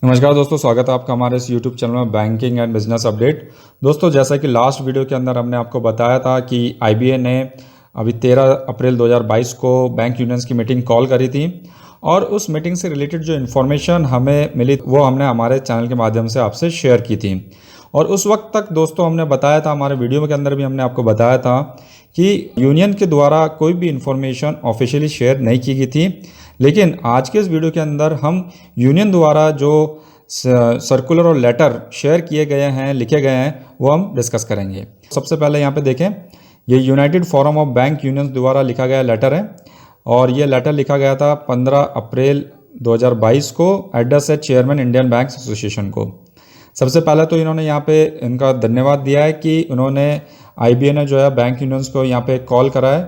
नमस्कार दोस्तों, स्वागत है आपका हमारे इस YouTube चैनल में बैंकिंग एंड बिजनेस अपडेट। दोस्तों, जैसा कि लास्ट वीडियो के अंदर हमने आपको बताया था कि IBA ने अभी 13 अप्रैल 2022 को बैंक यूनियंस की मीटिंग कॉल करी थी और उस मीटिंग से रिलेटेड जो इन्फॉर्मेशन हमें मिली वो हमने हमारे चैनल के माध्यम से आपसे शेयर की थी। और उस वक्त तक दोस्तों हमने बताया था, हमारे वीडियो के अंदर भी हमने आपको बताया था कि यूनियन के द्वारा कोई भी इन्फॉर्मेशन ऑफिशियली शेयर नहीं की गई थी। लेकिन आज के इस वीडियो के अंदर हम यूनियन द्वारा जो सर्कुलर और लेटर शेयर किए गए हैं, लिखे गए हैं, वो हम डिस्कस करेंगे। सबसे पहले यहाँ पे देखें, ये United forum of bank unions द्वारा लिखा गया लेटर है और ये लेटर लिखा गया था 15 अप्रैल 2022 को। एड्रेस है चेयरमैन इंडियन बैंक एसोसिएशन को। सबसे पहले तो इन्होंने यहाँ पे इनका धन्यवाद दिया है कि उन्होंने IBA ने जो है बैंक यूनियंस को यहाँ पे कॉल करा है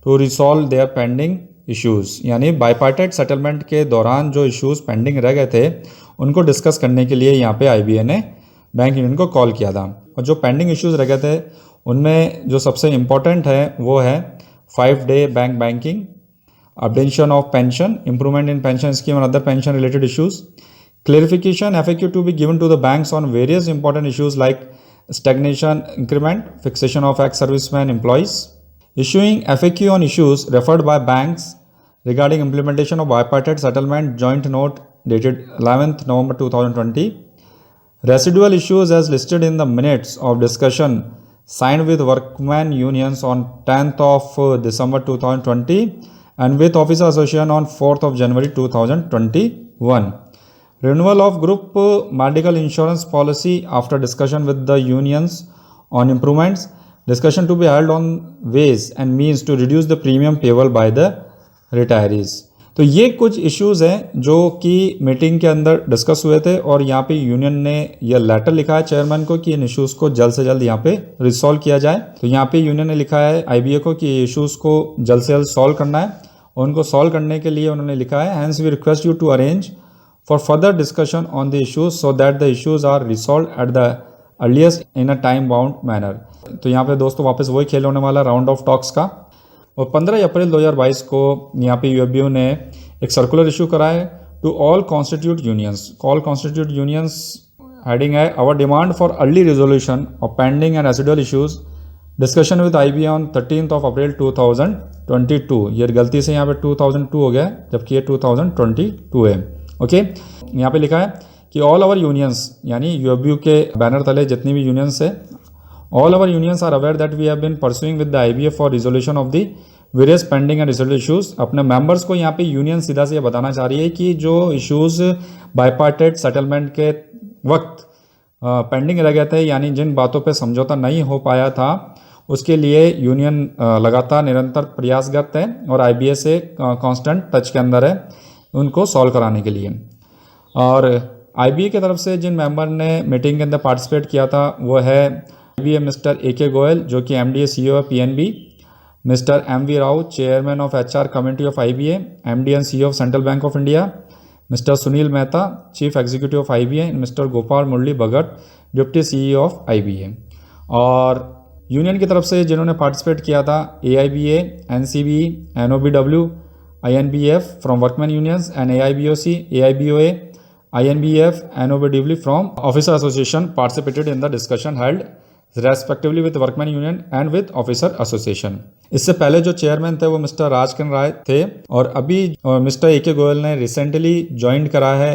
to resolve their pending issues, यानी बाईपार्टाइट सेटलमेंट के दौरान जो इश्यूज़ पेंडिंग रह गए थे उनको डिस्कस करने के लिए यहाँ पे IBA ने बैंक यूनियन को कॉल किया था। और जो पेंडिंग इश्यूज़ रह गए थे उनमें जो सबसे इम्पोर्टेंट है वो है 5-day bank banking, obtention of pension, improvement in pension scheme and other pension related issues, clarification FAQ to be given to the banks on various important issues like stagnation increment, fixation of ex-servicemen employees, issuing FAQ on issues referred by banks regarding implementation of bipartite settlement joint note dated 11th November 2020, residual issues as listed in the minutes of discussion signed with workmen unions on 10th of December 2020 and with Officer Association on 4th of January 2021. Renewal of group medical insurance policy after discussion with the unions on improvements. Discussion to be held on ways and means to reduce the premium payable by the retirees. तो ये कुछ issues हैं जो कि meeting के अंदर discuss हुए थे और यहाँ पे यूनियन ने यह लेटर लिखा है चेयरमैन को कि इन इश्यूज़ को जल्द से जल्द यहाँ पे रिसॉल्व किया जाए। तो यहाँ पे यूनियन ने लिखा है IBA को कि इश्यूज़ को जल्द से जल्द सॉल्व करना है और उनको सॉल्व करने के लिए उन्होंने लिखा है hence we request you to arrange for further discussion on the issues so that the issues are resolve at the earliest in a time bound manner. तो यहाँ पे दोस्तों वापस वही खेल होने वाला राउंड ऑफ टॉक्स का। और 15 अप्रैल 2022 को यहाँ पे UFBU ने एक सर्कुलर इशू करा है to all constituent unions. All constituent unions heading है our demand for early resolution of pending and residual issues discussion with IBA on 13th of April 2022। ये गलती से यहाँ पे 2002 हो गया है जबकि ये 2022 है। ओके, यहाँ पे लिखा है कि ऑल आवर यूनियंस, यानी UFBU के बैनर तले जितनी भी यूनियंस है, all our unions are aware that we have been pursuing with the IBA for resolution of the various pending and result issues. अपने मेंबर्स को यहाँ पे यूनियन सीधा से ये बताना चाह रही है कि जो इश्यूज बाईपार्टाइट सेटलमेंट के वक्त पेंडिंग रह गए थे, यानी जिन बातों पे समझौता नहीं हो पाया था, उसके लिए यूनियन लगातार निरंतर प्रयासरत है और IBA से कांस्टेंट टच के अंदर है उनको सॉल्व कराने के लिए। और IBA की तरफ से जिन मेंबर ने मीटिंग के अंदर पार्टिसिपेट किया था वो है IBA मिस्टर AK गोयल जो कि MD CEO है PNB, mister MV Rao chairman of HR committee of IBA, MD and CEO of central bank of India, mister Sunil Mehta chief executive of IBA, mister Gopal Murli Bhagat deputy CEO of IBA। और union की तरफ से जिन्होंने participate किया था AIBA, NCB, NOBW, INBF from workman unions and AIBOC, AIBOA, INBF, NOBW from officer association participated in the discussion held respectively with workman union and with officer association. इससे पहले जो चेयरमैन थे वो मिस्टर राजकिरण राय थे और अभी मिस्टर AK गोयल ने recently join करा है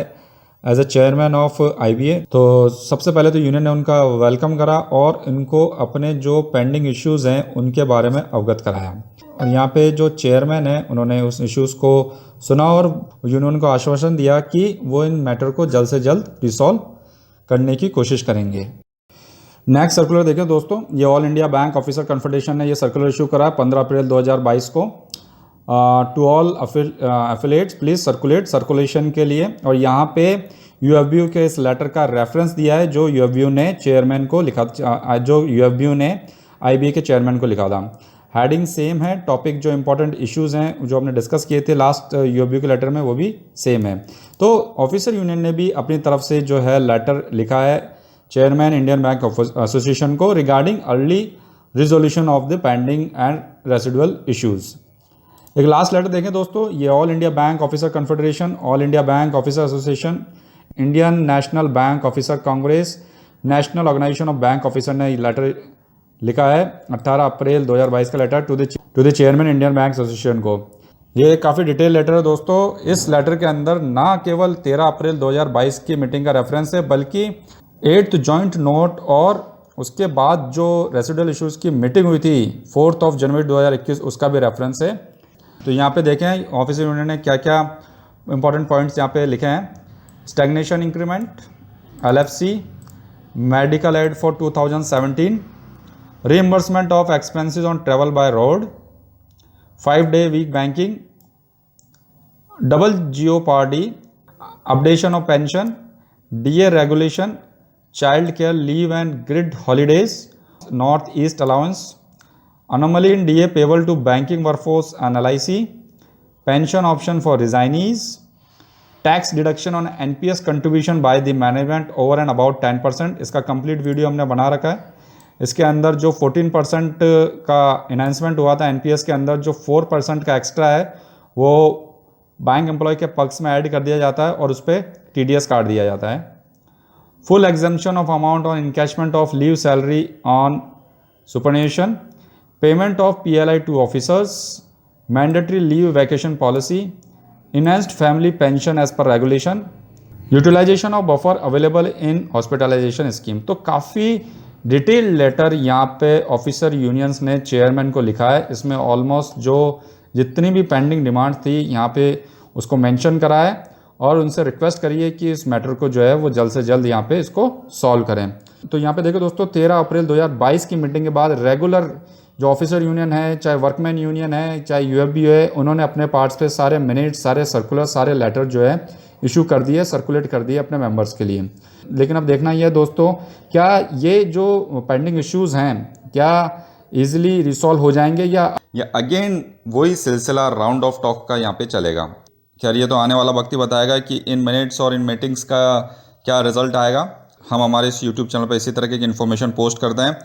as a chairman of IBA। तो सबसे पहले तो यूनियन ने उनका वेलकम करा और इनको अपने जो पेंडिंग इश्यूज़ हैं उनके बारे में अवगत कराया। और यहाँ पे जो चेयरमैन है उन्होंने उस इश्यूज़ को सुना और यूनियन को आश्वासन दिया कि वो इन मैटर को जल्द से जल्द रिसॉल्व करने की कोशिश करेंगे। नेक्स्ट सर्कुलर देखें दोस्तों, ये all India bank officer confederation ने ये सर्कुलर इशू करा 15 अप्रैल 2022 को to all affiliates please circulation के लिए। और यहाँ पे UFBU के इस लेटर का रेफरेंस दिया है जो UFBU ने चेयरमैन को लिखा, जो UFBU ने IBA के चेयरमैन को लिखा था। हेडिंग सेम है, टॉपिक जो इंपॉर्टेंट इश्यूज़ हैं जो हमने डिस्कस किए थे लास्ट UFBU के लेटर में वो भी सेम है। तो ऑफिसर यूनियन ने भी अपनी तरफ से जो है लेटर लिखा है चेयरमैन इंडियन बैंक एसोसिएशन को regarding early resolution of the pending and residual issues. एक लास्ट लेटर देखें दोस्तों, ये all India bank officer confederation, all India bank officer association Indian national bank officer congress, national organization of bank officer ने letter लिखा है 18 April 2022 का letter to the chairman Indian bank association को। ये काफ़ी डिटेल लेटर है दोस्तों। इस लेटर के अंदर ना केवल 13 अप्रैल 2022 की मीटिंग का रेफरेंस है, बल्कि 8th जॉइंट नोट और उसके बाद जो रेसिडुअल इश्यूज़ की मीटिंग हुई थी 4 जनवरी 2021 उसका भी रेफरेंस है। तो यहाँ पे देखें ऑफिसर यूनियन ने क्या क्या इंपॉर्टेंट पॉइंट्स यहाँ पे लिखे हैं। Stagnation increment, LFC, medical aid for 2017, reimbursement of expenses on travel by road, 5-day week banking, double jeopardy, updation of pension, DA regulation, child care leave and grid holidays, northeast allowance, anomaly in DA payable to banking workforce and LIC, pension option for resignees, tax deduction on NPS contribution by the management over and about 10%। इसका complete video हमने बना रखा है। इसके अंदर जो 14% का enhancement हुआ था NPS के अंदर, जो 4% का एक्स्ट्रा है वो बैंक एम्प्लॉय के पक्ष में ऐड कर दिया जाता है और उस पर TDS काट दिया जाता है। Full exemption of amount on encashment of leave salary on superannuation, payment of PLI to officers, mandatory leave vacation policy, enhanced family pension as per regulation, utilization of buffer available in hospitalization scheme। तो काफ़ी detail letter यहाँ पे officer unions ने chairman को लिखा है। इसमें almost जो जितनी भी पेंडिंग डिमांड थी यहाँ पे उसको मेंशन करा है और उनसे रिक्वेस्ट करिए कि इस मैटर को जो है वो जल्द से जल्द यहाँ पे इसको सॉल्व करें। तो यहाँ पे देखो दोस्तों 13 अप्रैल 2022 की मीटिंग के बाद रेगुलर जो ऑफिसर यूनियन है, चाहे वर्कमैन यूनियन है, चाहे UFBU है, उन्होंने अपने पार्ट्स पे सारे मिनट्स, सारे सर्कुलर, सारे लेटर जो है इशू कर दिए, सर्कुलेट कर दिए अपने मेंबर्स के लिए। लेकिन अब देखना ये है दोस्तों, क्या ये जो पेंडिंग इश्यूज़ हैं क्या इजीली रिसॉल्व हो जाएंगे या अगेन वही सिलसिला राउंड ऑफ टॉक का यहाँ पे चलेगा। खैर ये तो आने वाला वक्त ही बताएगा कि इन मिनट्स और इन मीटिंग्स का क्या रिजल्ट आएगा। हम हमारे इस यूट्यूब चैनल पर इसी तरह की इन्फॉर्मेशन पोस्ट करते हैं।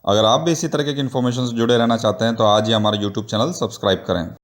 अगर आप भी इसी तरह की इन्फॉर्मेशन से जुड़े रहना चाहते हैं तो आज ही हमारा यूट्यूब चैनल सब्सक्राइब करें।